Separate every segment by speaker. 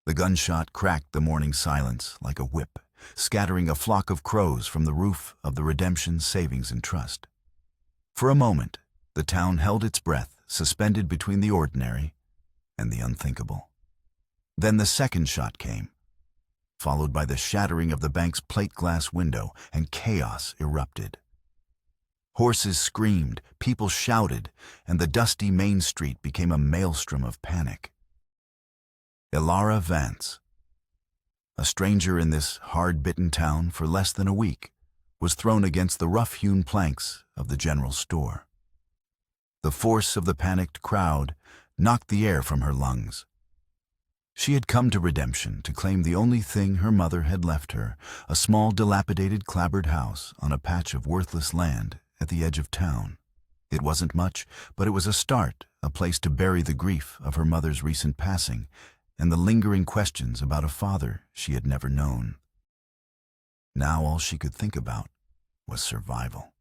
Speaker 1: The gunshot cracked the morning silence like a whip, scattering a flock of crows from the roof of the Redemption Savings and Trust. For a moment, the town held its breath, suspended between the ordinary and the unthinkable. Then the second shot came, followed by the shattering of the bank's plate glass window, and chaos erupted. Horses screamed, people shouted, and the dusty main street became a maelstrom of panic. Elara Vance, a stranger in this hard-bitten town for less than a week, was thrown against the rough-hewn planks of the general store. The force of the panicked crowd knocked the air from her lungs. She had come to Redemption to claim the only thing her mother had left her, a small dilapidated clapboard house on a patch of worthless land at the edge of town. It wasn't much, but it was a start, a place to bury the grief of her mother's recent passing and the lingering questions about a father she had never known. Now all she could think about was survival.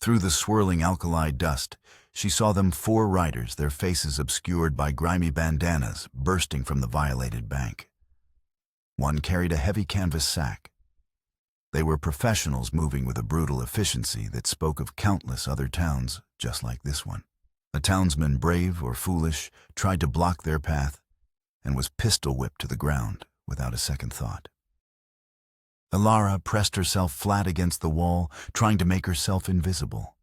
Speaker 1: Through the swirling alkali dust, she saw them 4 riders, their faces obscured by grimy bandanas bursting from the violated bank. One carried a heavy canvas sack. They were professionals moving with a brutal efficiency that spoke of countless other towns just like this one. A townsman, brave or foolish, tried to block their path and was pistol-whipped to the ground without a second thought. Elara pressed herself flat against the wall, trying to make herself invisible.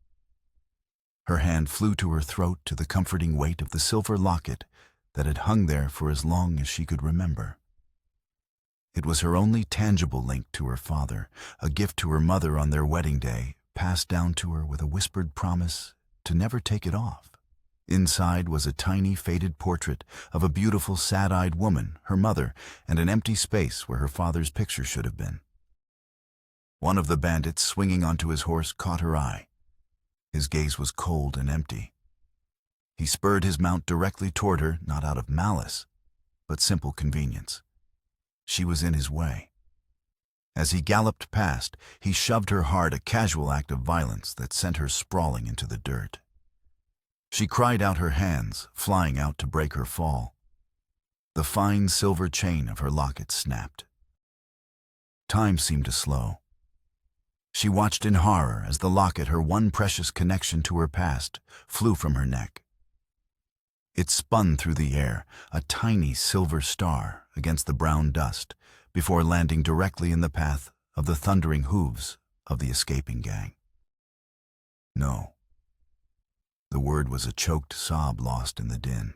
Speaker 1: Her hand flew to her throat to the comforting weight of the silver locket that had hung there for as long as she could remember. It was her only tangible link to her father, a gift to her mother on their wedding day, passed down to her with a whispered promise to never take it off. Inside was a tiny, faded portrait of a beautiful, sad-eyed woman, her mother, and an empty space where her father's picture should have been. One of the bandits swinging onto his horse caught her eye. His gaze was cold and empty. He spurred his mount directly toward her, not out of malice, but simple convenience. She was in his way. As he galloped past, he shoved her hard, a casual act of violence that sent her sprawling into the dirt. She cried out, her hands flying out to break her fall. The fine silver chain of her locket snapped. Time seemed to slow. She watched in horror as the locket, her one precious connection to her past, flew from her neck. It spun through the air, a tiny silver star against the brown dust, before landing directly in the path of the thundering hooves of the escaping gang. No. The word was a choked sob lost in the din.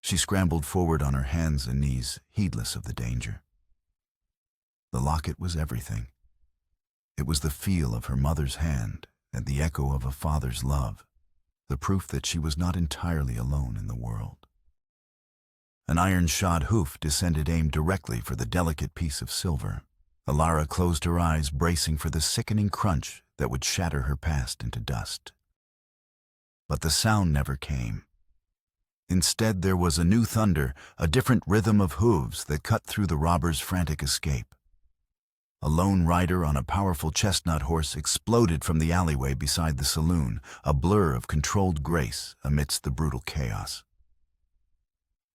Speaker 1: She scrambled forward on her hands and knees, heedless of the danger. The locket was everything. It was the feel of her mother's hand and the echo of a father's love, the proof that she was not entirely alone in the world. An iron-shod hoof descended, aimed directly for the delicate piece of silver. Elara closed her eyes, bracing for the sickening crunch that would shatter her past into dust. But the sound never came. Instead, there was a new thunder, a different rhythm of hooves that cut through the robber's frantic escape. A lone rider on a powerful chestnut horse exploded from the alleyway beside the saloon, a blur of controlled grace amidst the brutal chaos.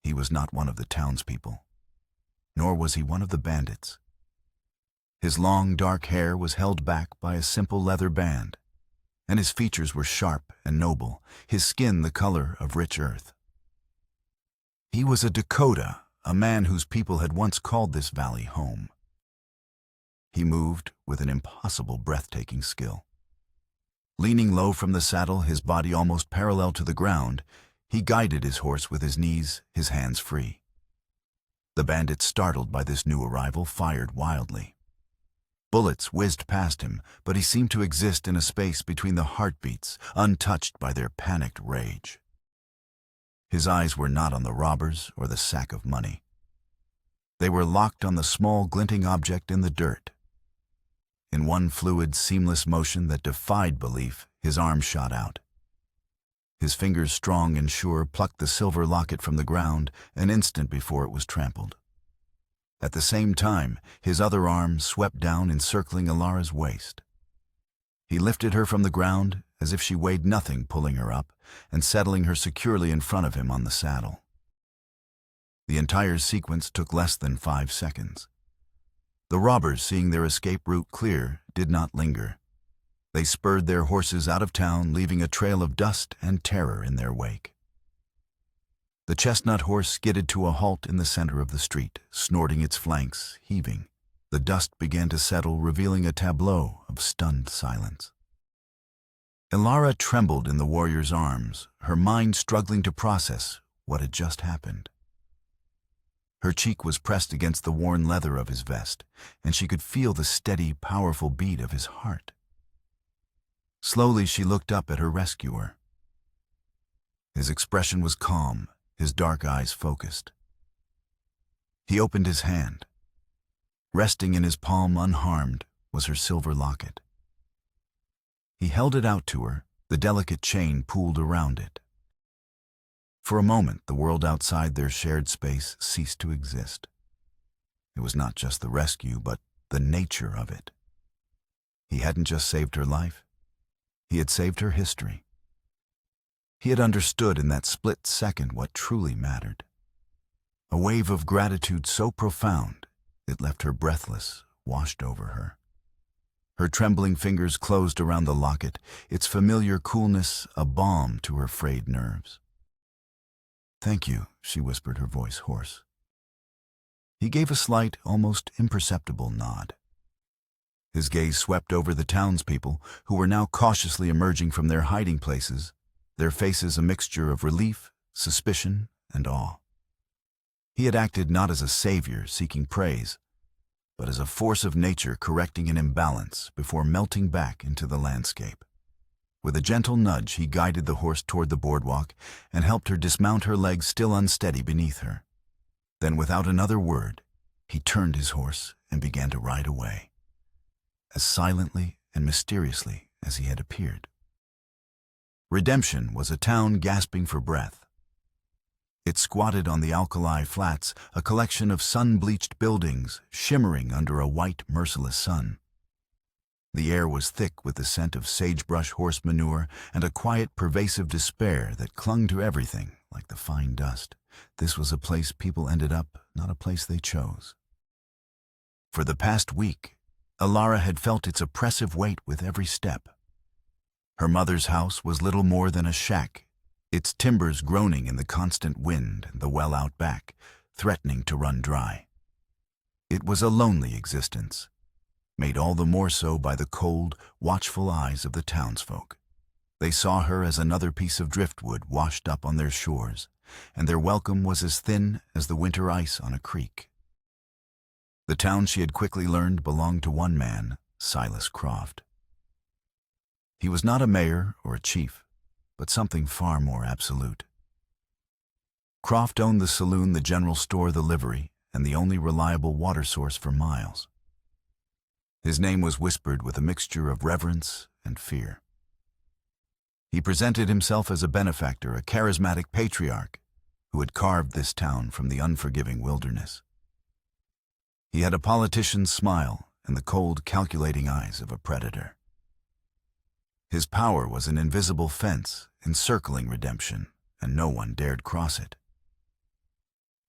Speaker 1: He was not one of the townspeople, nor was he one of the bandits. His long, dark hair was held back by a simple leather band, and his features were sharp and noble, his skin the color of rich earth. He was a Dakota, a man whose people had once called this valley home. He moved with an impossible, breathtaking skill. Leaning low from the saddle, his body almost parallel to the ground, he guided his horse with his knees, his hands free. The bandits, startled by this new arrival, fired wildly. Bullets whizzed past him, but he seemed to exist in a space between the heartbeats, untouched by their panicked rage. His eyes were not on the robbers or the sack of money. They were locked on the small, glinting object in the dirt. In one fluid, seamless motion that defied belief, his arm shot out. His fingers, strong and sure, plucked the silver locket from the ground an instant before it was trampled. At the same time, his other arm swept down, encircling Elara's waist. He lifted her from the ground as if she weighed nothing, pulling her up and settling her securely in front of him on the saddle. The entire sequence took less than 5 seconds. The robbers, seeing their escape route clear, did not linger. They spurred their horses out of town, leaving a trail of dust and terror in their wake. The chestnut horse skidded to a halt in the center of the street, snorting its flanks, heaving. The dust began to settle, revealing a tableau of stunned silence. Elara trembled in the warrior's arms, her mind struggling to process what had just happened. Her cheek was pressed against the worn leather of his vest, and she could feel the steady, powerful beat of his heart. Slowly she looked up at her rescuer. His expression was calm, his dark eyes focused. He opened his hand. Resting in his palm unharmed was her silver locket. He held it out to her, the delicate chain pooled around it. For a moment, the world outside their shared space ceased to exist. It was not just the rescue, but the nature of it. He hadn't just saved her life. He had saved her history. He had understood in that split second what truly mattered. A wave of gratitude so profound, it left her breathless, washed over her. Her trembling fingers closed around the locket, its familiar coolness a balm to her frayed nerves. "Thank you," she whispered, her voice hoarse. He gave a slight, almost imperceptible nod. His gaze swept over the townspeople, who were now cautiously emerging from their hiding places, their faces a mixture of relief, suspicion, and awe. He had acted not as a savior seeking praise, but as a force of nature correcting an imbalance before melting back into the landscape. With a gentle nudge, he guided the horse toward the boardwalk and helped her dismount, her legs still unsteady beneath her. Then, without another word, he turned his horse and began to ride away, as silently and mysteriously as he had appeared. Redemption was a town gasping for breath. It squatted on the alkali flats, a collection of sun-bleached buildings shimmering under a white, merciless sun. The air was thick with the scent of sagebrush, horse manure, and a quiet, pervasive despair that clung to everything like the fine dust. This was a place people ended up, not a place they chose. For the past week, Elara had felt its oppressive weight with every step. Her mother's house was little more than a shack, its timbers groaning in the constant wind and the well out back, threatening to run dry. It was a lonely existence, made all the more so by the cold, watchful eyes of the townsfolk. They saw her as another piece of driftwood washed up on their shores, and their welcome was as thin as the winter ice on a creek. The town, she had quickly learned, belonged to one man, Silas Croft. He was not a mayor or a chief, but something far more absolute. Croft owned the saloon, the general store, the livery, and the only reliable water source for miles. His name was whispered with a mixture of reverence and fear. He presented himself as a benefactor, a charismatic patriarch who had carved this town from the unforgiving wilderness. He had a politician's smile and the cold, calculating eyes of a predator. His power was an invisible fence encircling redemption, and no one dared cross it.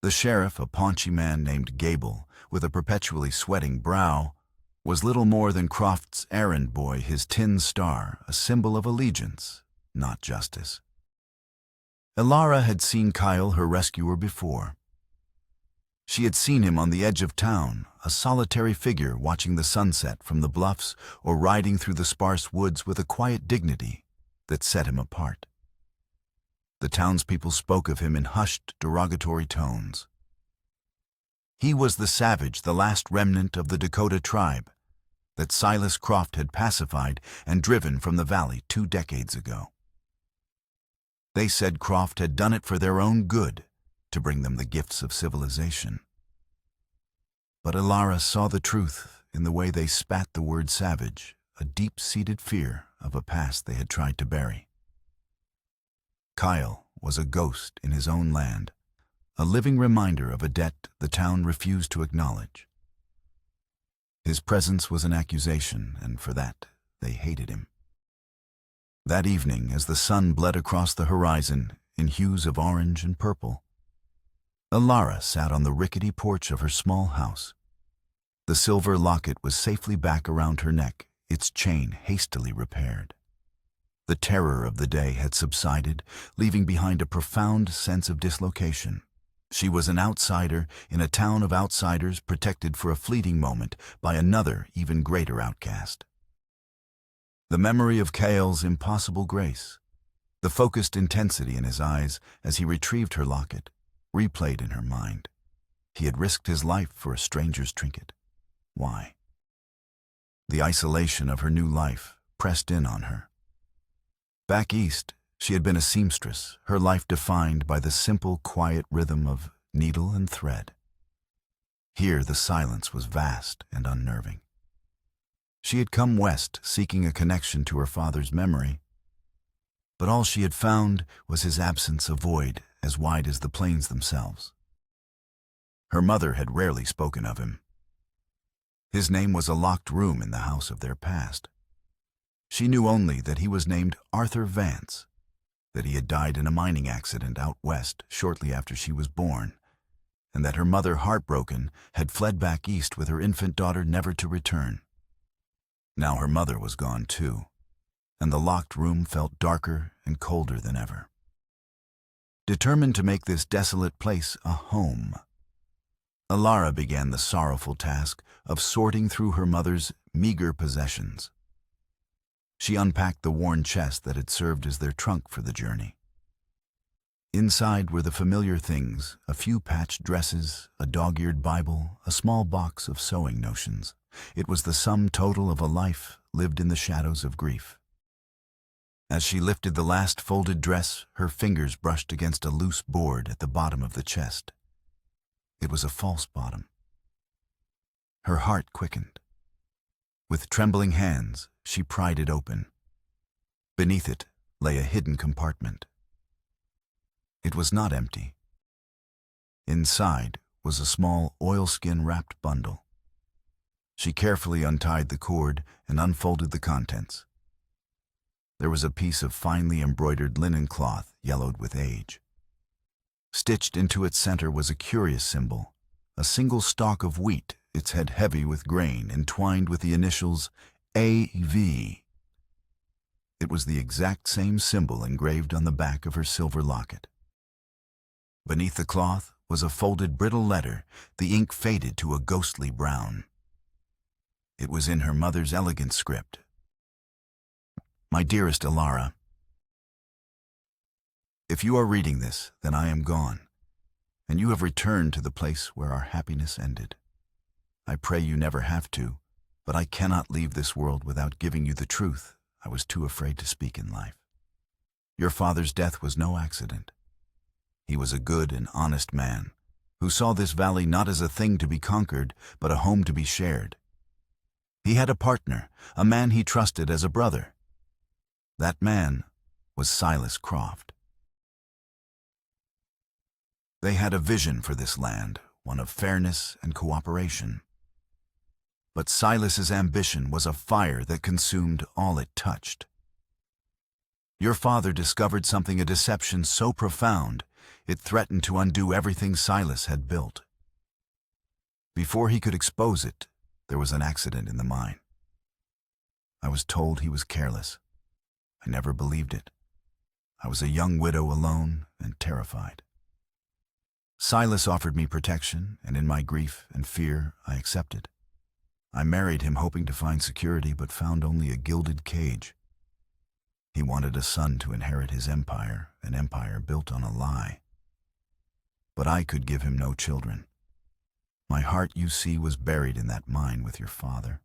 Speaker 1: The sheriff, a paunchy man named Gable, with a perpetually sweating brow, was little more than Croft's errand boy, his tin star, a symbol of allegiance, not justice. Elara had seen Kyle, her rescuer, before. She had seen him on the edge of town, a solitary figure watching the sunset from the bluffs or riding through the sparse woods with a quiet dignity that set him apart. The townspeople spoke of him in hushed, derogatory tones. He was the savage, the last remnant of the Dakota tribe that Silas Croft had pacified and driven from the valley 2 decades ago. They said Croft had done it for their own good, to bring them the gifts of civilization. But Elara saw the truth in the way they spat the word savage, a deep-seated fear of a past they had tried to bury. Kyle was a ghost in his own land, a living reminder of a debt the town refused to acknowledge. His presence was an accusation, and for that they hated him. That evening, as the sun bled across the horizon in hues of orange and purple, Alara sat on the rickety porch of her small house. The silver locket was safely back around her neck, its chain hastily repaired. The terror of the day had subsided, leaving behind a profound sense of dislocation. She was an outsider in a town of outsiders, protected for a fleeting moment by another, even greater outcast. The memory of Kael's impossible grace, the focused intensity in his eyes as he retrieved her locket, replayed in her mind. He had risked his life for a stranger's trinket. Why? The isolation of her new life pressed in on her. Back east, she had been a seamstress, her life defined by the simple, quiet rhythm of needle and thread. Here the silence was vast and unnerving. She had come west seeking a connection to her father's memory, but all she had found was his absence, a void as wide as the plains themselves. Her mother had rarely spoken of him. His name was a locked room in the house of their past. She knew only that he was named Arthur Vance, that he had died in a mining accident out west shortly after she was born, and that her mother, heartbroken, had fled back east with her infant daughter, never to return. Now her mother was gone too, and the locked room felt darker and colder than ever. Determined to make this desolate place a home, Alara began the sorrowful task of sorting through her mother's meager possessions. She unpacked the worn chest that had served as their trunk for the journey. Inside were the familiar things, a few patched dresses, a dog-eared Bible, a small box of sewing notions. It was the sum total of a life lived in the shadows of grief. As she lifted the last folded dress, her fingers brushed against a loose board at the bottom of the chest. It was a false bottom. Her heart quickened. With trembling hands, she pried it open. Beneath it lay a hidden compartment. It was not empty. Inside was a small oilskin-wrapped bundle. She carefully untied the cord and unfolded the contents. There was a piece of finely embroidered linen cloth, yellowed with age. Stitched into its center was a curious symbol, a single stalk of wheat, its head heavy with grain, entwined with the initials A.V. It was the exact same symbol engraved on the back of her silver locket. Beneath the cloth was a folded brittle letter, the ink faded to a ghostly brown. It was in her mother's elegant script. My dearest Alara, if you are reading this, then I am gone, and you have returned to the place where our happiness ended. I pray you never have to, but I cannot leave this world without giving you the truth I was too afraid to speak in life. Your father's death was no accident. He was a good and honest man who saw this valley not as a thing to be conquered, but a home to be shared. He had a partner, a man he trusted as a brother. That man was Silas Croft. They had a vision for this land, one of fairness and cooperation. But Silas's ambition was a fire that consumed all it touched. Your father discovered something, a deception so profound, it threatened to undo everything Silas had built. Before he could expose it, there was an accident in the mine. I was told he was careless. I never believed it. I was a young widow alone and terrified. Silas offered me protection, and in my grief and fear, I accepted. I married him hoping to find security, but found only a gilded cage. He wanted a son to inherit his empire, an empire built on a lie. But I could give him no children. My heart, you see, was buried in that mine with your father.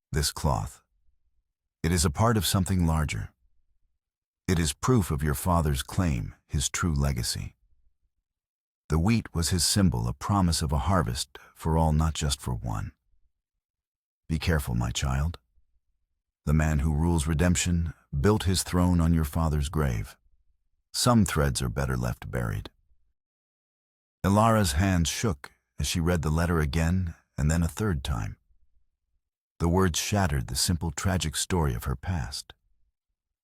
Speaker 1: This cloth, it is a part of something larger. It is proof of your father's claim, his true legacy. The wheat was his symbol, a promise of a harvest for all, not just for one. Be careful, my child. The man who rules redemption built his throne on your father's grave. Some threads are better left buried. Alara's hands shook as she read the letter again and then a third time. The words shattered the simple tragic story of her past.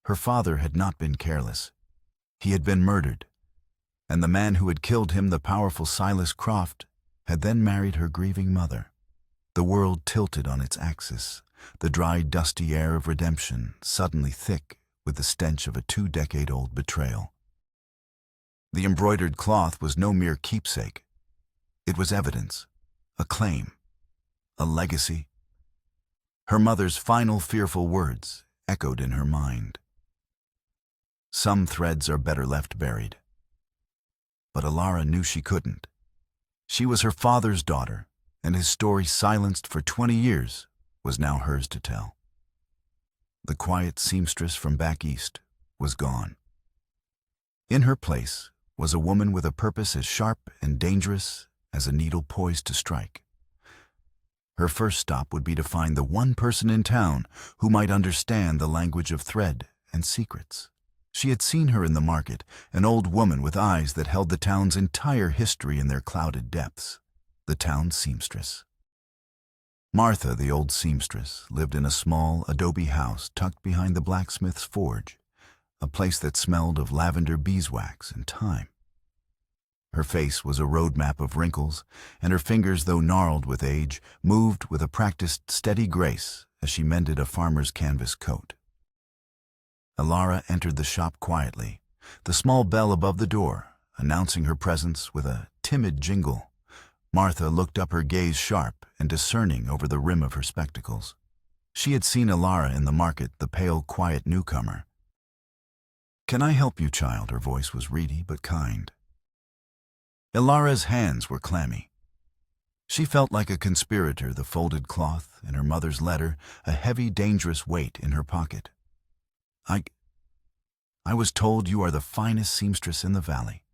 Speaker 1: Her father had not been careless. He had been murdered. And the man who had killed him, the powerful Silas Croft, had then married her grieving mother. The world tilted on its axis, the dry, dusty air of redemption suddenly thick with the stench of a 2-decade-old betrayal. The embroidered cloth was no mere keepsake. It was evidence, a claim, a legacy. Her mother's final fearful words echoed in her mind. Some threads are better left buried. But Alara knew she couldn't. She was her father's daughter, and his story, silenced for 20 years, was now hers to tell. The quiet seamstress from back east was gone. In her place was a woman with a purpose as sharp and dangerous as a needle poised to strike. Her first stop would be to find the one person in town who might understand the language of thread and secrets. She had seen her in the market, an old woman with eyes that held the town's entire history in their clouded depths, the town seamstress. Martha, the old seamstress, lived in a small adobe house tucked behind the blacksmith's forge, a place that smelled of lavender beeswax and thyme. Her face was a roadmap of wrinkles, and her fingers, though gnarled with age, moved with a practiced, steady grace as she mended a farmer's canvas coat. Alara entered the shop quietly, the small bell above the door announcing her presence with a timid jingle. Martha looked up, her gaze sharp and discerning over the rim of her spectacles. She had seen Alara in the market, the pale, quiet newcomer. "Can I help you, child?" Her voice was reedy but kind. Alara's hands were clammy. She felt like a conspirator, the folded cloth and her mother's letter, a heavy, dangerous weight in her pocket. I was told you are the finest seamstress in the valley."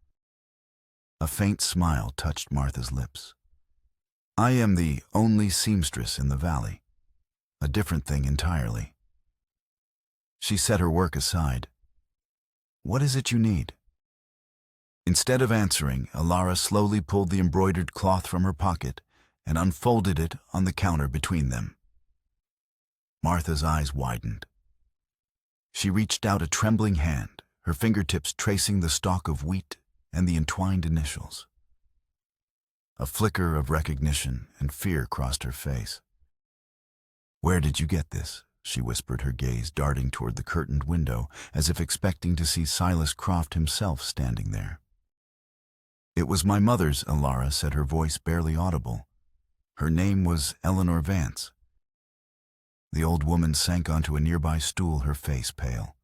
Speaker 1: A faint smile touched Martha's lips. "I am the only seamstress in the valley. A different thing entirely." She set her work aside. "What is it you need?" Instead of answering, Alara slowly pulled the embroidered cloth from her pocket and unfolded it on the counter between them. Martha's eyes widened. She reached out a trembling hand, her fingertips tracing the stalk of wheat and the entwined initials. A flicker of recognition and fear crossed her face. "Where did you get this?" she whispered, her gaze darting toward the curtained window, as if expecting to see Silas Croft himself standing there. "It was my mother's," Alara said, her voice barely audible. "Her name was Eleanor Vance." The old woman sank onto a nearby stool, her face pale.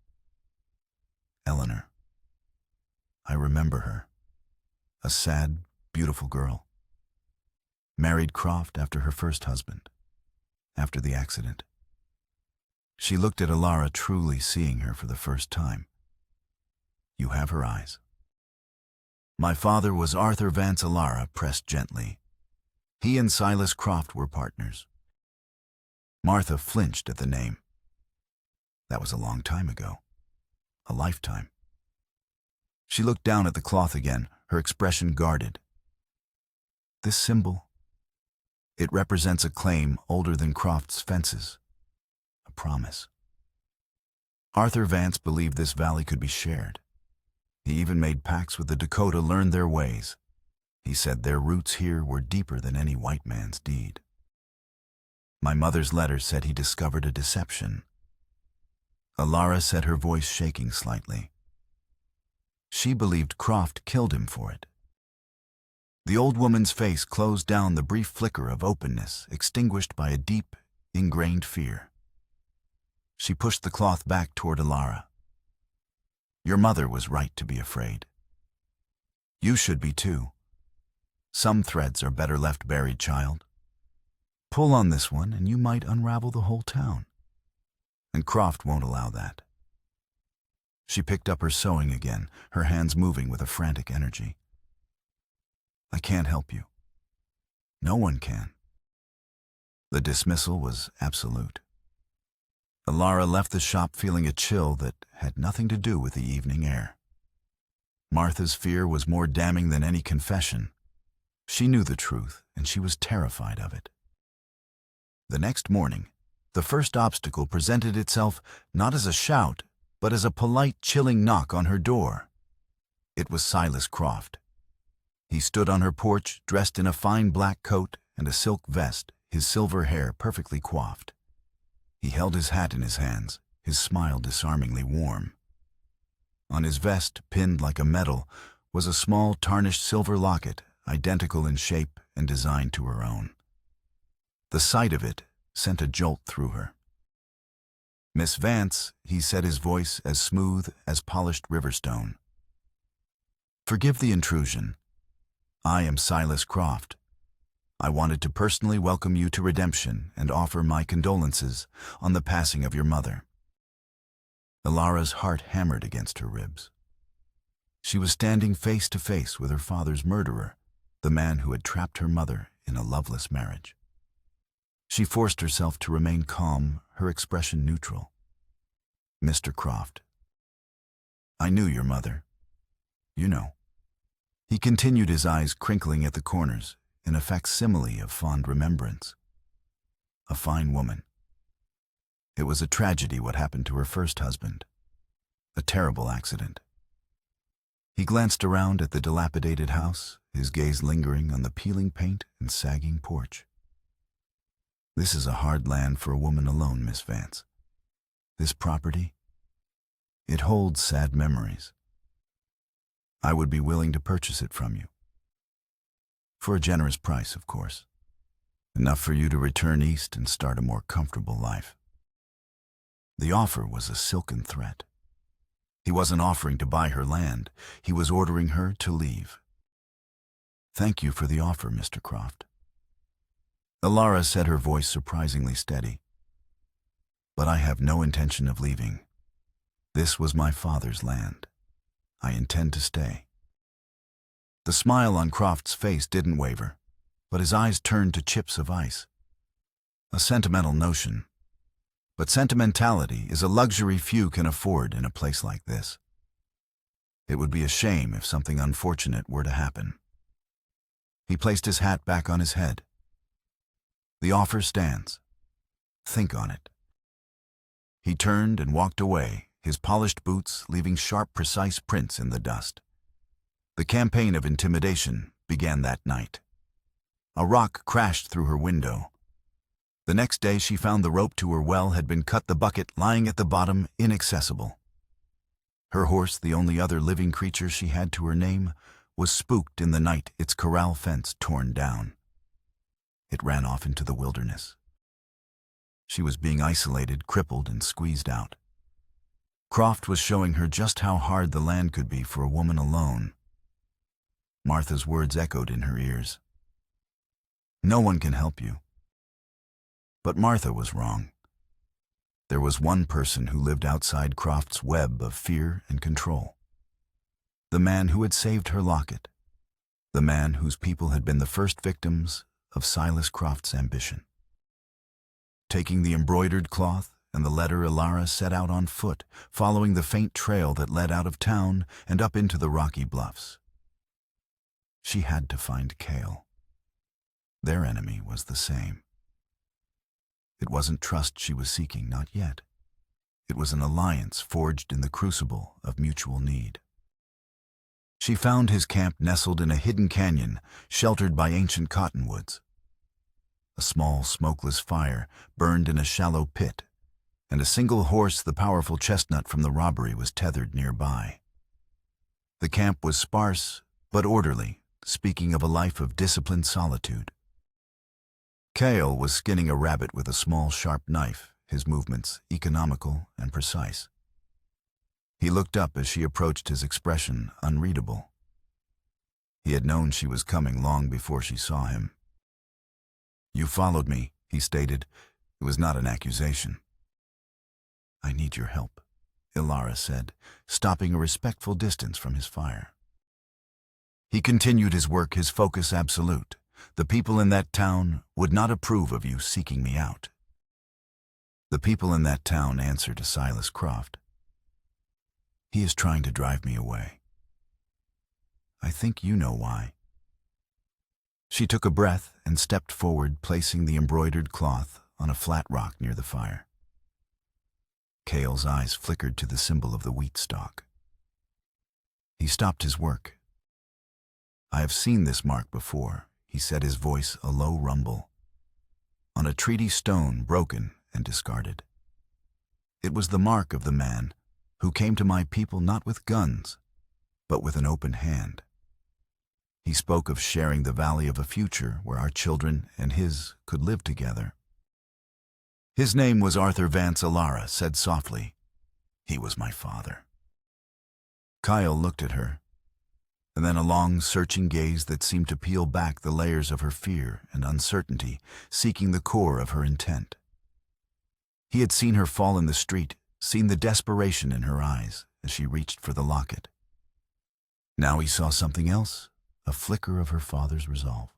Speaker 1: "Eleanor. I remember her. A sad, beautiful girl. Married Croft after her first husband, after the accident." She looked at Alara, truly seeing her for the first time. "You have her eyes." "My father was Arthur Vance," Alara pressed gently. "He and Silas Croft were partners." Martha flinched at the name. That was a long time ago. A lifetime. She looked down at the cloth again, her expression guarded. "This symbol, it represents a claim older than Croft's fences. A promise. Arthur Vance believed this valley could be shared. He even made pacts with the Dakota, learned their ways. He said their roots here were deeper than any white man's deed. My mother's letter said he discovered a deception." Alara said, her voice shaking slightly. "She believed Croft killed him for it." The old woman's face closed down, the brief flicker of openness extinguished by a deep, ingrained fear. She pushed the cloth back toward Alara. "Your mother was right to be afraid. You should be too. Some threads are better left buried, child. Pull on this one and you might unravel the whole town. And Croft won't allow that." She picked up her sewing again, her hands moving with a frantic energy. "I can't help you. No one can." The dismissal was absolute. Alara left the shop feeling a chill that had nothing to do with the evening air. Martha's fear was more damning than any confession. She knew the truth, and she was terrified of it. The next morning, the first obstacle presented itself not as a shout, but as a polite, chilling knock on her door. It was Silas Croft. He stood on her porch, dressed in a fine black coat and a silk vest, his silver hair perfectly coiffed. He held his hat in his hands, his smile disarmingly warm. On his vest, pinned like a medal, was a small tarnished silver locket, identical in shape and design to her own. The sight of it sent a jolt through her. "Miss Vance," he said, his voice as smooth as polished riverstone. "Forgive the intrusion. I am Silas Croft. I wanted to personally welcome you to Redemption and offer my condolences on the passing of your mother." Ilara's heart hammered against her ribs. She was standing face to face with her father's murderer, the man who had trapped her mother in a loveless marriage. She forced herself to remain calm, her expression neutral. "Mr. Croft, I knew your mother. You know." He continued, his eyes crinkling at the corners, in a facsimile of fond remembrance. A fine woman. It was a tragedy what happened to her first husband. A terrible accident. He glanced around at the dilapidated house, his gaze lingering on the peeling paint and sagging porch. "This is a hard land for a woman alone, Miss Vance. This property, it holds sad memories. I would be willing to purchase it from you. For a generous price, of course. Enough for you to return east and start a more comfortable life." The offer was a silken threat. He wasn't offering to buy her land. He was ordering her to leave. "Thank you for the offer, Mr. Croft." Ilara said, her voice surprisingly steady. "But I have no intention of leaving. This was my father's land. I intend to stay." The smile on Croft's face didn't waver, but his eyes turned to chips of ice. A sentimental notion. But sentimentality is a luxury few can afford in a place like this. It would be a shame if something unfortunate were to happen. He placed his hat back on his head. "The offer stands. Think on it." He turned and walked away, his polished boots leaving sharp, precise prints in the dust. The campaign of intimidation began that night. A rock crashed through her window. The next day she found the rope to her well had been cut, the bucket lying at the bottom, inaccessible. Her horse, the only other living creature she had to her name, was spooked in the night, its corral fence torn down. It ran off into the wilderness. She was being isolated, crippled, and squeezed out. Croft was showing her just how hard the land could be for a woman alone. Martha's words echoed in her ears. "No one can help you." But Martha was wrong. There was one person who lived outside Croft's web of fear and control. The man who had saved her locket. The man whose people had been the first victims of Silas Croft's ambition. Taking the embroidered cloth and the letter, Ilara set out on foot, following the faint trail that led out of town and up into the rocky bluffs. She had to find Cale. Their enemy was the same. It wasn't trust she was seeking, not yet. It was an alliance forged in the crucible of mutual need. She found his camp nestled in a hidden canyon, sheltered by ancient cottonwoods. A small, smokeless fire burned in a shallow pit, and a single horse, the powerful chestnut from the robbery, was tethered nearby. The camp was sparse but orderly, speaking of a life of disciplined solitude. Cale was skinning a rabbit with a small, sharp knife, his movements economical and precise. He looked up as she approached, his expression unreadable. He had known she was coming long before she saw him. "You followed me," he stated. It was not an accusation. "I need your help," Ilara said, stopping a respectful distance from his fire. He continued his work, his focus absolute. "The people in that town would not approve of you seeking me out." "The people in that town answer to Silas Croft. He is trying to drive me away. I think you know why." She took a breath and stepped forward, placing the embroidered cloth on a flat rock near the fire. Cale's eyes flickered to the symbol of the wheat stalk. He stopped his work. "I have seen this mark before," he said, his voice a low rumble. "On a treaty stone, broken and discarded. It was the mark of the man who came to my people not with guns, but with an open hand. He spoke of sharing the valley of a future where our children and his could live together. His name was Arthur Vance," Alara said softly. "He was my father." Kyle looked at her, and then a long, searching gaze that seemed to peel back the layers of her fear and uncertainty, seeking the core of her intent. He had seen her fall in the street, seen the desperation in her eyes as she reached for the locket. Now he saw something else, a flicker of her father's resolve.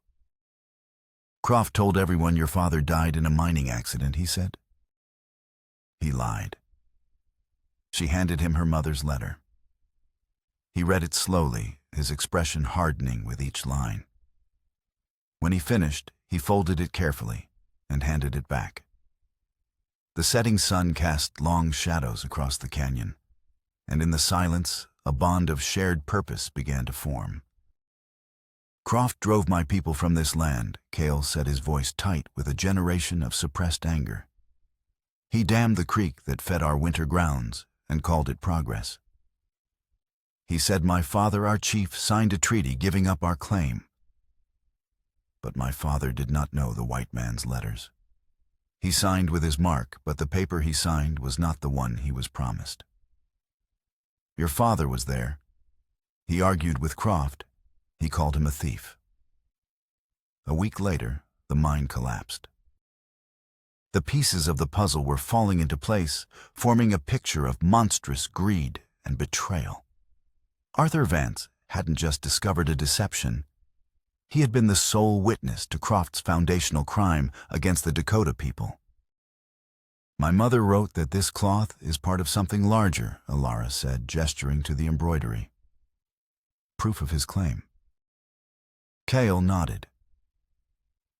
Speaker 1: "Croft told everyone your father died in a mining accident," he said. He lied. She handed him her mother's letter. He read it slowly, his expression hardening with each line. When he finished, he folded it carefully and handed it back. The setting sun cast long shadows across the canyon, and in the silence, a bond of shared purpose began to form. "Croft drove my people from this land," Cale said, his voice tight with a generation of suppressed anger. "He dammed the creek that fed our winter grounds and called it progress. He said my father, our chief, signed a treaty giving up our claim. But my father did not know the white man's letters. He signed with his mark, but the paper he signed was not the one he was promised. Your father was there. He argued with Croft. He called him a thief. A week later, the mine collapsed. The pieces of the puzzle were falling into place, forming a picture of monstrous greed and betrayal. Arthur Vance hadn't just discovered a deception. He had been the sole witness to Croft's foundational crime against the Dakota people. "My mother wrote that this cloth is part of something larger," Alara said, gesturing to the embroidery. "Proof of his claim." Cale nodded.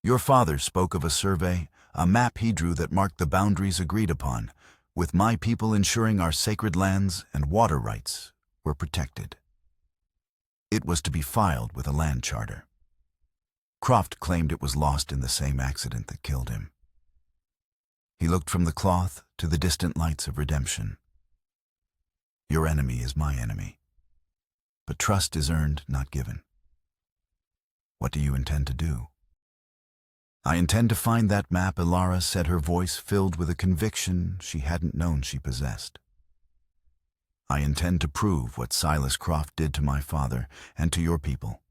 Speaker 1: "Your father spoke of a survey, a map he drew that marked the boundaries agreed upon, with my people ensuring our sacred lands and water rights were protected. It was to be filed with a land charter. Croft claimed it was lost in the same accident that killed him." He looked from the cloth to the distant lights of redemption. "Your enemy is my enemy, but trust is earned, not given. What do you intend to do?" "I intend to find that map," Alara said, her voice filled with a conviction she hadn't known she possessed. "I intend to prove what Silas Croft did to my father and to your people.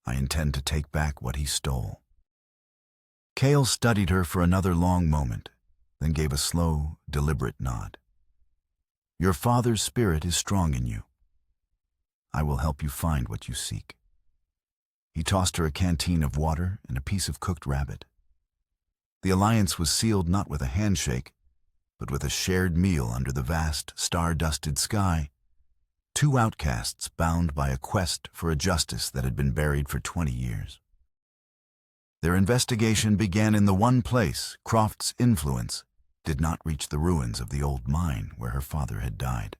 Speaker 1: I intend to take back what he stole." Cale studied her for another long moment, then gave a slow, deliberate nod. "Your father's spirit is strong in you. I will help you find what you seek." He tossed her a canteen of water and a piece of cooked rabbit. The alliance was sealed not with a handshake, but with a shared meal under the vast, star-dusted sky. Two outcasts bound by a quest for a justice that had been buried for 20 years. Their investigation began in the one place Croft's influence did not reach the ruins of the old mine where her father had died.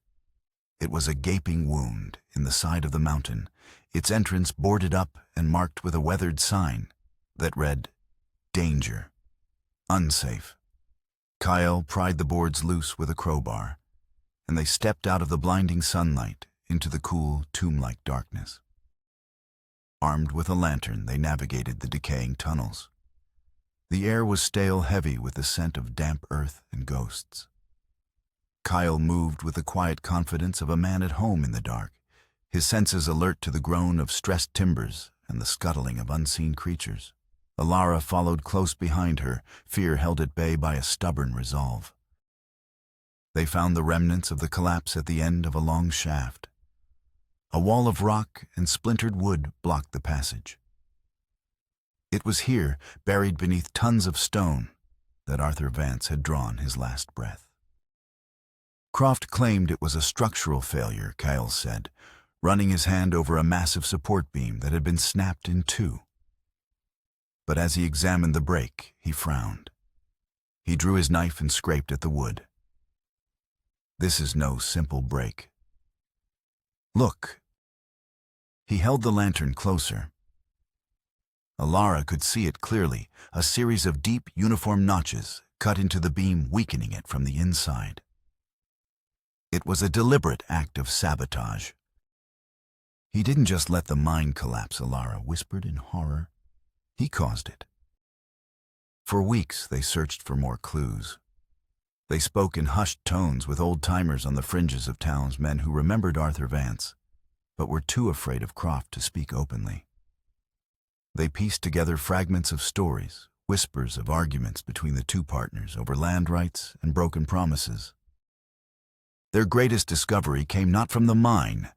Speaker 1: It was a gaping wound in the side of the mountain, its entrance boarded up and marked with a weathered sign that read, "Danger. Unsafe." Kyle pried the boards loose with a crowbar, and they stepped out of the blinding sunlight into the cool, tomb-like darkness. Armed with a lantern, they navigated the decaying tunnels. The air was stale, heavy with the scent of damp earth and ghosts. Kyle moved with the quiet confidence of a man at home in the dark, his senses alert to the groan of stressed timbers and the scuttling of unseen creatures. Alara followed close behind her, fear held at bay by a stubborn resolve. They found the remnants of the collapse at the end of a long shaft. A wall of rock and splintered wood blocked the passage. It was here, buried beneath tons of stone, that Arthur Vance had drawn his last breath. Croft claimed it was a structural failure, Kyle said, running his hand over a massive support beam that had been snapped in two. But as he examined the break, he frowned. He drew his knife and scraped at the wood. "This is no simple break. Look. He held the lantern closer. Alara could see it clearly, a series of deep, uniform notches cut into the beam, weakening it from the inside. It was a deliberate act of sabotage. He didn't just let the mine collapse, Alara whispered in horror. He caused it. For weeks, they searched for more clues. They spoke in hushed tones with old-timers on the fringes of towns, men who remembered Arthur Vance, but were too afraid of Croft to speak openly. They pieced together fragments of stories, whispers of arguments between the two partners over land rights and broken promises. Their greatest discovery came not from the mine,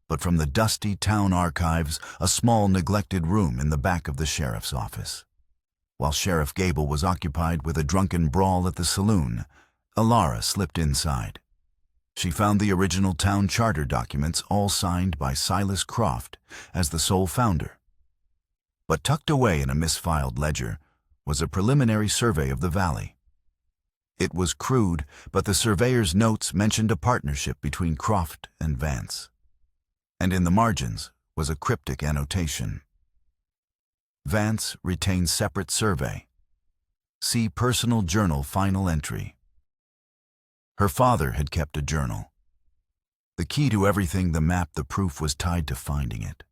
Speaker 1: but from the dusty town archives, a small neglected room in the back of the sheriff's office. While Sheriff Gable was occupied with a drunken brawl at the saloon, Alara slipped inside. She found the original town charter documents, all signed by Silas Croft as the sole founder. But tucked away in a misfiled ledger was a preliminary survey of the valley. It was crude, but the surveyor's notes mentioned a partnership between Croft and Vance. And in the margins was a cryptic annotation. Vance retains separate survey. See personal journal final entry. Her father had kept a journal. The key to everything, the map, the proof was tied to finding it.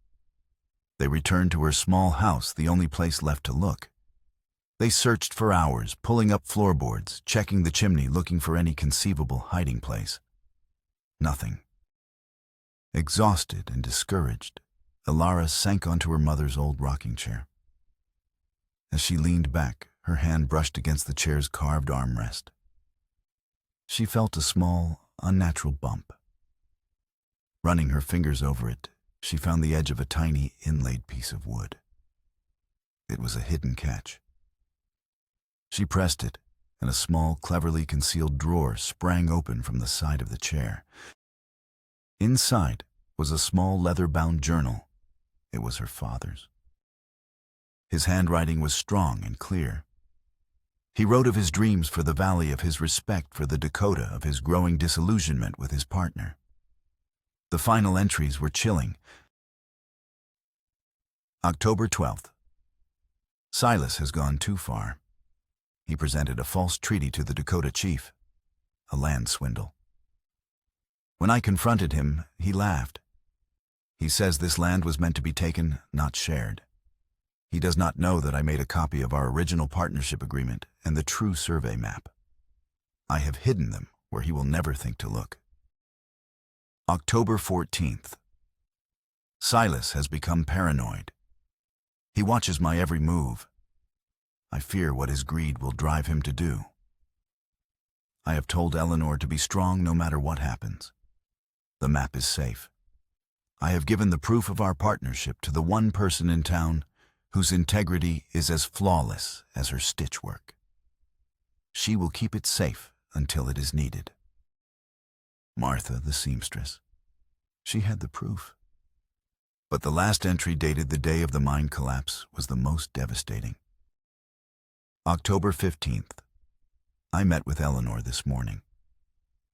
Speaker 1: They returned to her small house, the only place left to look. They searched for hours, pulling up floorboards, checking the chimney, looking for any conceivable hiding place. Nothing. Exhausted and discouraged, Alara sank onto her mother's old rocking chair. As she leaned back, her hand brushed against the chair's carved armrest. She felt a small, unnatural bump. Running her fingers over it, she found the edge of a tiny, inlaid piece of wood. It was a hidden catch. She pressed it, and a small, cleverly concealed drawer sprang open from the side of the chair. Inside was a small leather-bound journal. It was her father's. His handwriting was strong and clear. He wrote of his dreams for the valley, of his respect for the Dakota, of his growing disillusionment with his partner. The final entries were chilling. October 12th. Silas has gone too far. He presented a false treaty to the Dakota chief, a land swindle. When I confronted him, he laughed. He says this land was meant to be taken, not shared. He does not know that I made a copy of our original partnership agreement and the true survey map. I have hidden them where he will never think to look. October 14th. Silas has become paranoid. He watches my every move. I fear what his greed will drive him to do. I have told Eleanor to be strong no matter what happens. The map is safe. I have given the proof of our partnership to the one person in town whose integrity is as flawless as her stitchwork. She will keep it safe until it is needed. Martha, the seamstress. She had the proof. But the last entry, dated the day of the mine collapse, was the most devastating. October 15th. I met with Eleanor this morning.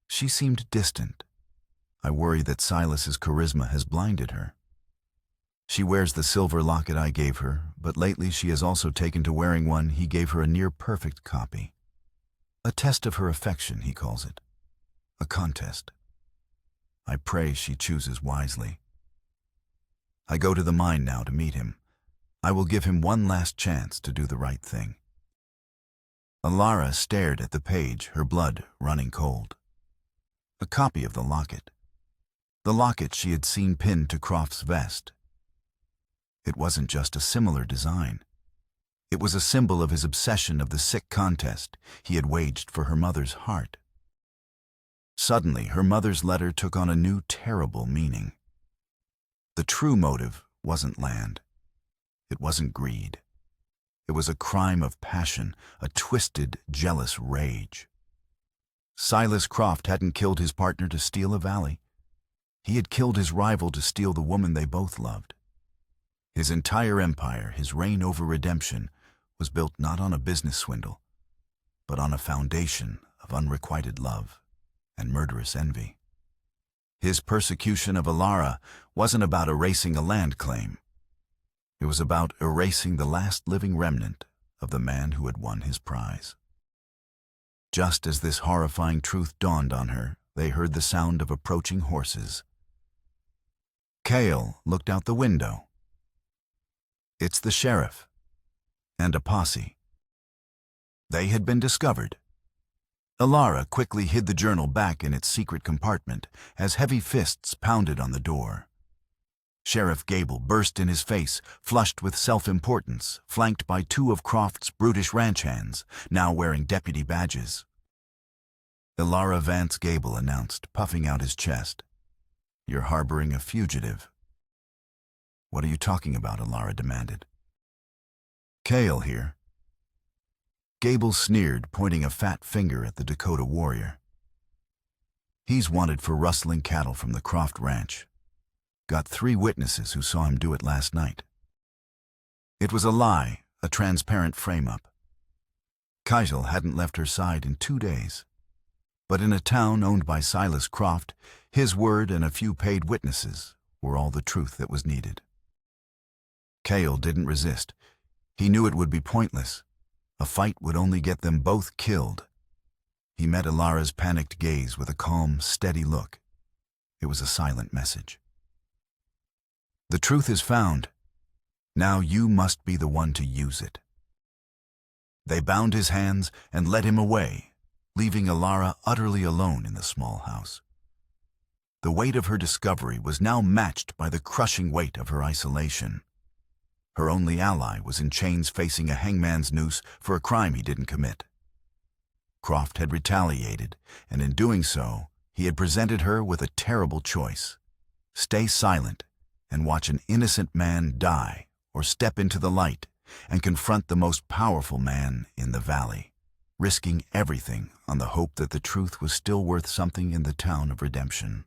Speaker 1: She seemed distant. I worry that Silas's charisma has blinded her. She wears the silver locket I gave her, but lately she has also taken to wearing one he gave her, a near-perfect copy. A test of her affection, he calls it. A contest. I pray she chooses wisely. I go to the mine now to meet him. I will give him one last chance to do the right thing. Alara stared at the page, her blood running cold. A copy of the locket. The locket she had seen pinned to Croft's vest. It wasn't just a similar design. It was a symbol of his obsession, of the sick contest he had waged for her mother's heart. Suddenly, her mother's letter took on a new, terrible meaning. The true motive wasn't land. It wasn't greed. It was a crime of passion, a twisted, jealous rage. Silas Croft hadn't killed his partner to steal a valley. He had killed his rival to steal the woman they both loved. His entire empire, his reign over redemption, was built not on a business swindle, but on a foundation of unrequited love and murderous envy. His persecution of Alara wasn't about erasing a land claim. It was about erasing the last living remnant of the man who had won his prize. Just as this horrifying truth dawned on her, they heard the sound of approaching horses. Cale looked out the window. It's the sheriff and a posse. They had been discovered. Alara quickly hid the journal back in its secret compartment as heavy fists pounded on the door. Sheriff Gable burst in his face, flushed with self-importance, flanked by two of Croft's brutish ranch hands, now wearing deputy badges. Alara Vance Gable announced, puffing out his chest. "You're harboring a fugitive." "What are you talking about?" Alara demanded. "Cale here." Gable sneered, pointing a fat finger at the Dakota warrior. "He's wanted for rustling cattle from the Croft ranch. Got 3 witnesses who saw him do it last night." It was a lie, a transparent frame-up. Keitel hadn't left her side in 2 days. But in a town owned by Silas Croft, his word and a few paid witnesses were all the truth that was needed. Cale didn't resist. He knew it would be pointless. A fight would only get them both killed. He met Alara's panicked gaze with a calm, steady look. It was a silent message. "The truth is found. Now you must be the one to use it." They bound his hands and led him away, leaving Alara utterly alone in the small house. The weight of her discovery was now matched by the crushing weight of her isolation. Her only ally was in chains facing a hangman's noose for a crime he didn't commit. Croft had retaliated, and in doing so, he had presented her with a terrible choice: stay silent and watch an innocent man die, or step into the light and confront the most powerful man in the valley, risking everything on the hope that the truth was still worth something in the town of redemption.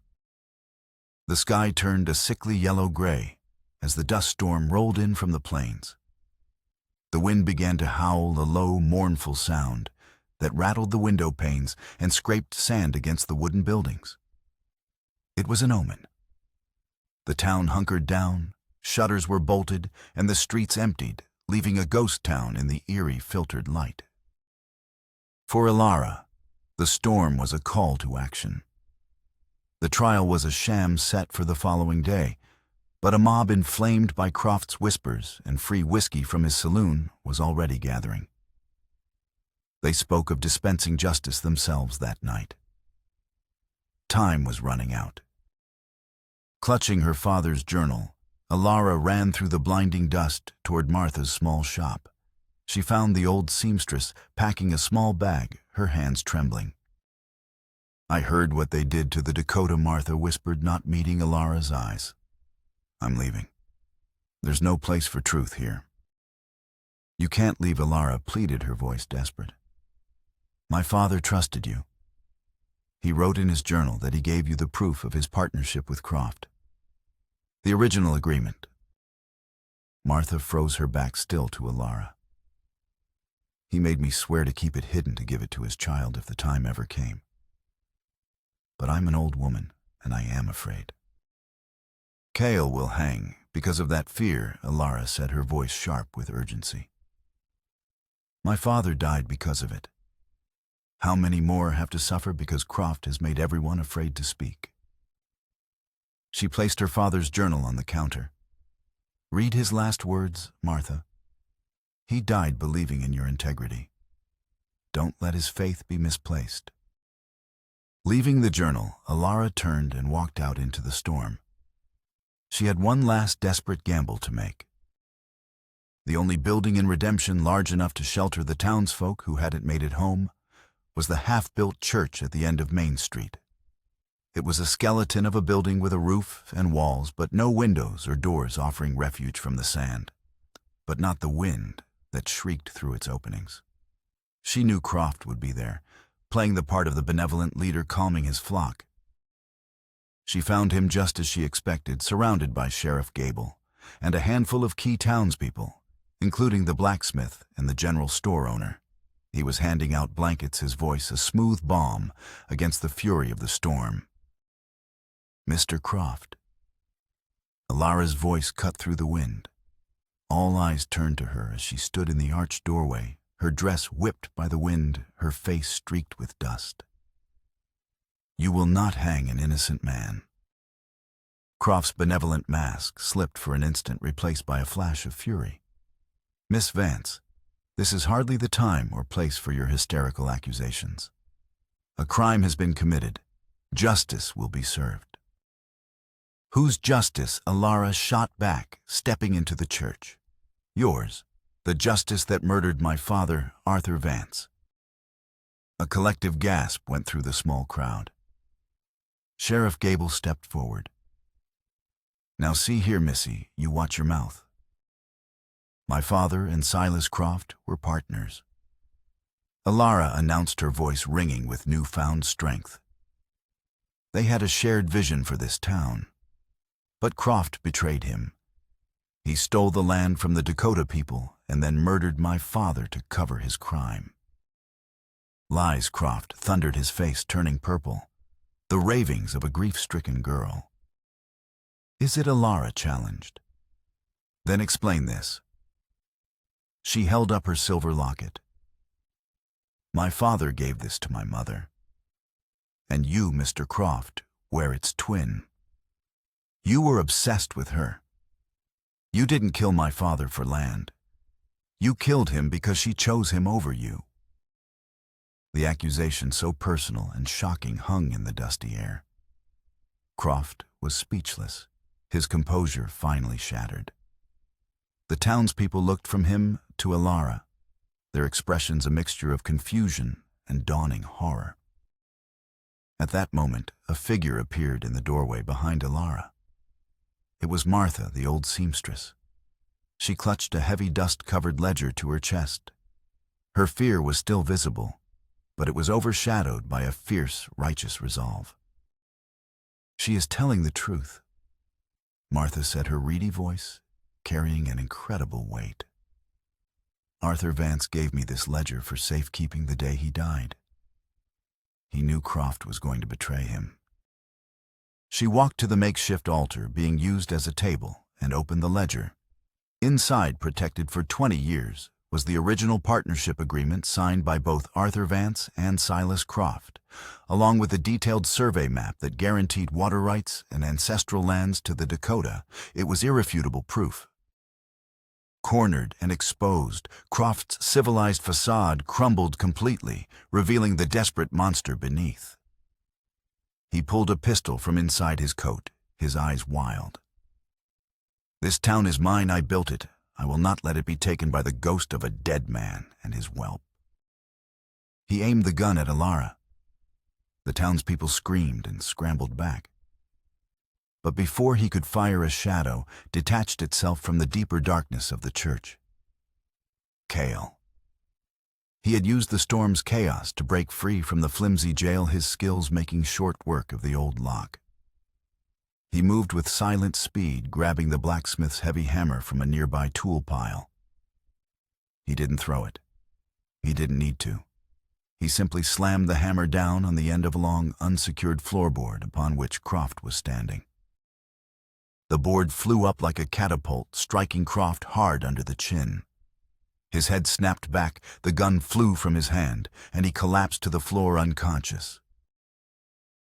Speaker 1: The sky turned a sickly yellow-gray as the dust storm rolled in from the plains. The wind began to howl a low, mournful sound that rattled the window panes and scraped sand against the wooden buildings. It was an omen. The town hunkered down, shutters were bolted, and the streets emptied, leaving a ghost town in the eerie, filtered light. For Alara, the storm was a call to action. The trial was a sham set for the following day, but a mob inflamed by Croft's whispers and free whiskey from his saloon was already gathering. They spoke of dispensing justice themselves that night. Time was running out. Clutching her father's journal, Alara ran through the blinding dust toward Martha's small shop. She found the old seamstress packing a small bag, her hands trembling. "I heard what they did to the Dakota," Martha whispered, not meeting Alara's eyes. "I'm leaving. There's no place for truth here." "You can't leave," Alara pleaded, her voice desperate. "My father trusted you. He wrote in his journal that he gave you the proof of his partnership with Croft. The original agreement." Martha froze her back still to Alara. "He made me swear to keep it hidden, to give it to his child if the time ever came. But I'm an old woman, and I am afraid." "Cale will hang because of that fear," Alara said, her voice sharp with urgency. "My father died because of it. How many more have to suffer because Croft has made everyone afraid to speak?" She placed her father's journal on the counter. "Read his last words, Martha. He died believing in your integrity. Don't let his faith be misplaced." Leaving the journal, Alara turned and walked out into the storm. She had one last desperate gamble to make. The only building in Redemption large enough to shelter the townsfolk who hadn't made it home was the half-built church at the end of Main Street. It was a skeleton of a building with a roof and walls, but no windows or doors offering refuge from the sand, but not the wind that shrieked through its openings. She knew Croft would be there, playing the part of the benevolent leader calming his flock. She found him just as she expected, surrounded by Sheriff Gable and a handful of key townspeople, including the blacksmith and the general store owner. He was handing out blankets, his voice a smooth balm against the fury of the storm. Mr. Croft. Alara's voice cut through the wind. All eyes turned to her as she stood in the arched doorway, her dress whipped by the wind, her face streaked with dust. You will not hang an innocent man. Croft's benevolent mask slipped for an instant, replaced by a flash of fury. Miss Vance, this is hardly the time or place for your hysterical accusations. A crime has been committed. Justice will be served. Whose justice? Alara shot back, stepping into the church. Yours, the justice that murdered my father, Arthur Vance. A collective gasp went through the small crowd. Sheriff Gable stepped forward. Now see here, Missy, you watch your mouth. My father and Silas Croft were partners. Alara announced, her voice ringing with newfound strength. They had a shared vision for this town. But Croft betrayed him. He stole the land from the Dakota people and then murdered my father to cover his crime. Lies, Croft thundered, his face turning purple. The ravings of a grief-stricken girl. Is it? Alara challenged. Then explain this. She held up her silver locket. My father gave this to my mother. And you, Mr. Croft, wear its twin. You were obsessed with her. You didn't kill my father for land. You killed him because she chose him over you. The accusation, so personal and shocking, hung in the dusty air. Croft was speechless, his composure finally shattered. The townspeople looked from him to Alara, their expressions a mixture of confusion and dawning horror. At that moment, a figure appeared in the doorway behind Alara. It was Martha, the old seamstress. She clutched a heavy dust-covered ledger to her chest. Her fear was still visible, but it was overshadowed by a fierce, righteous resolve. She is telling the truth, Martha said, her reedy voice carrying an incredible weight. Arthur Vance gave me this ledger for safekeeping the day he died. He knew Croft was going to betray him. She walked to the makeshift altar being used as a table and opened the ledger. Inside, protected for 20 years, was the original partnership agreement signed by both Arthur Vance and Silas Croft, along with a detailed survey map that guaranteed water rights and ancestral lands to the Dakota. It was irrefutable proof. Cornered and exposed, Croft's civilized facade crumbled completely, revealing the desperate monster beneath. He pulled a pistol from inside his coat, his eyes wild. This town is mine, I built it. I will not let it be taken by the ghost of a dead man and his whelp. He aimed the gun at Alara. The townspeople screamed and scrambled back. But before he could fire, a shadow detached itself from the deeper darkness of the church. Cale. He had used the storm's chaos to break free from the flimsy jail, his skills making short work of the old lock. He moved with silent speed, grabbing the blacksmith's heavy hammer from a nearby tool pile. He didn't throw it. He didn't need to. He simply slammed the hammer down on the end of a long, unsecured floorboard upon which Croft was standing. The board flew up like a catapult, striking Croft hard under the chin. His head snapped back, the gun flew from his hand, and he collapsed to the floor unconscious.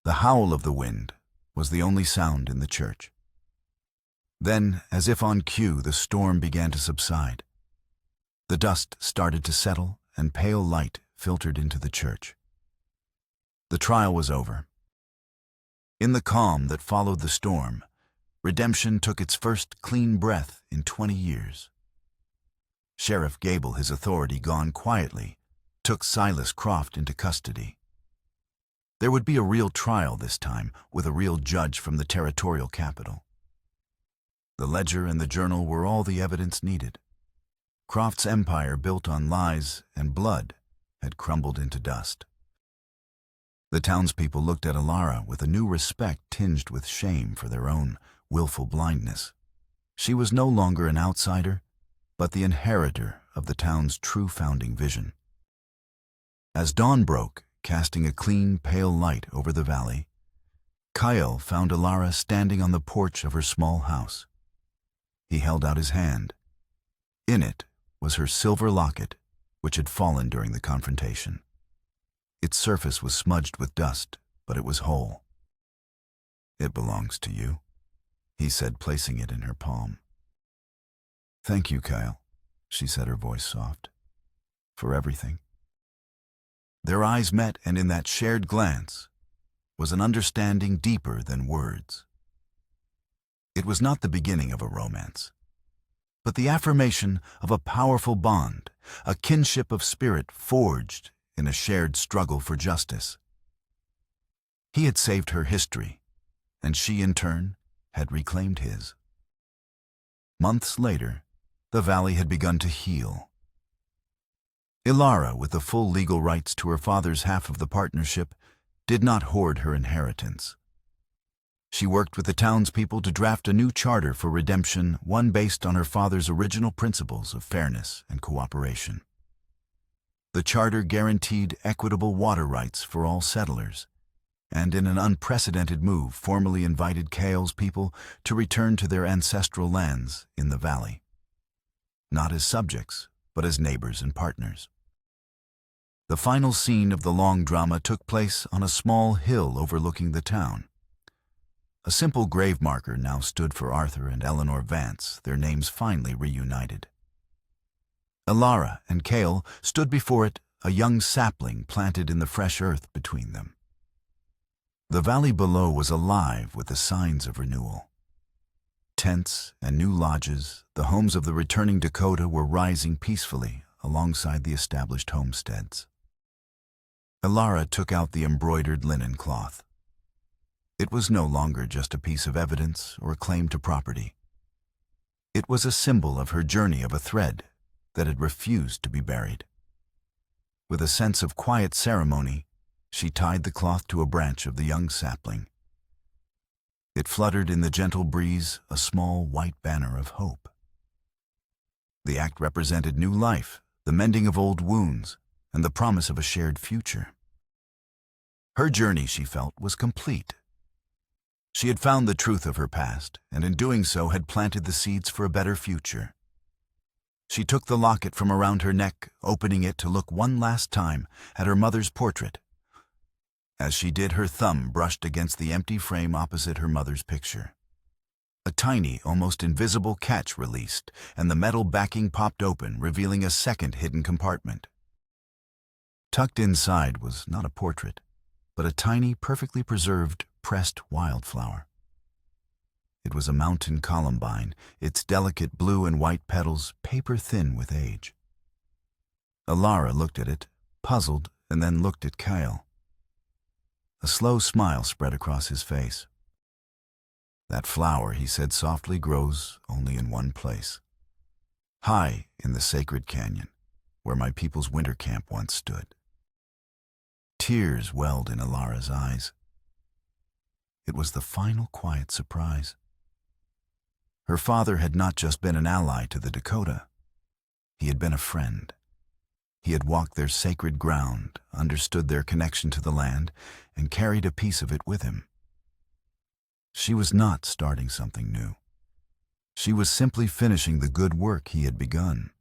Speaker 1: The howl of the wind was the only sound in the church. Then, as if on cue, the storm began to subside. The dust started to settle, and pale light filtered into the church. The trial was over. In the calm that followed the storm, redemption took its first clean breath in 20 years. Sheriff Gable, his authority gone quietly, took Silas Croft into custody. There would be a real trial this time, with a real judge from the territorial capital. The ledger and the journal were all the evidence needed. Croft's empire, built on lies and blood, had crumbled into dust. The townspeople looked at Alara with a new respect tinged with shame for their own willful blindness. She was no longer an outsider, but the inheritor of the town's true founding vision. As dawn broke, casting a clean, pale light over the valley, Kyle found Alara standing on the porch of her small house. He held out his hand. In it was her silver locket, which had fallen during the confrontation. Its surface was smudged with dust, but it was whole. "It belongs to you," he said, placing it in her palm. "Thank you, Kyle," she said, her voice soft, "for everything." Their eyes met, and in that shared glance was an understanding deeper than words. It was not the beginning of a romance, but the affirmation of a powerful bond, a kinship of spirit forged in a shared struggle for justice. He had saved her history, and she, in turn, had reclaimed his. Months later, the valley had begun to heal. Alara, with the full legal rights to her father's half of the partnership, did not hoard her inheritance. She worked with the townspeople to draft a new charter for redemption, one based on her father's original principles of fairness and cooperation. The charter guaranteed equitable water rights for all settlers, and in an unprecedented move formally invited Kale's people to return to their ancestral lands in the valley, not as subjects, but as neighbors and partners. The final scene of the long drama took place on a small hill overlooking the town. A simple grave marker now stood for Arthur and Eleanor Vance, their names finally reunited. Alara and Kale stood before it, a young sapling planted in the fresh earth between them. The valley below was alive with the signs of renewal. Tents and new lodges, the homes of the returning Dakota, were rising peacefully alongside the established homesteads. Alara took out the embroidered linen cloth. It was no longer just a piece of evidence or a claim to property. It was a symbol of her journey of a thread that had refused to be buried. With a sense of quiet ceremony, she tied the cloth to a branch of the young sapling. It fluttered in the gentle breeze, a small white banner of hope. The act represented new life, the mending of old wounds, and the promise of a shared future. Her journey, she felt, was complete. She had found the truth of her past, and in doing so had planted the seeds for a better future. She took the locket from around her neck, opening it to look one last time at her mother's portrait. As she did, her thumb brushed against the empty frame opposite her mother's picture. A tiny, almost invisible catch released, and the metal backing popped open, revealing a second hidden compartment. Tucked inside was not a portrait, but a tiny, perfectly preserved, pressed wildflower. It was a mountain columbine, its delicate blue and white petals paper-thin with age. Alara looked at it, puzzled, and then looked at Kyle. A slow smile spread across his face. "That flower," he said softly, "grows only in one place. High in the sacred canyon, where my people's winter camp once stood." Tears welled in Alara's eyes. It was the final quiet surprise. Her father had not just been an ally to the Dakota. He had been a friend. He had walked their sacred ground, understood their connection to the land, and carried a piece of it with him. She was not starting something new. She was simply finishing the good work he had begun.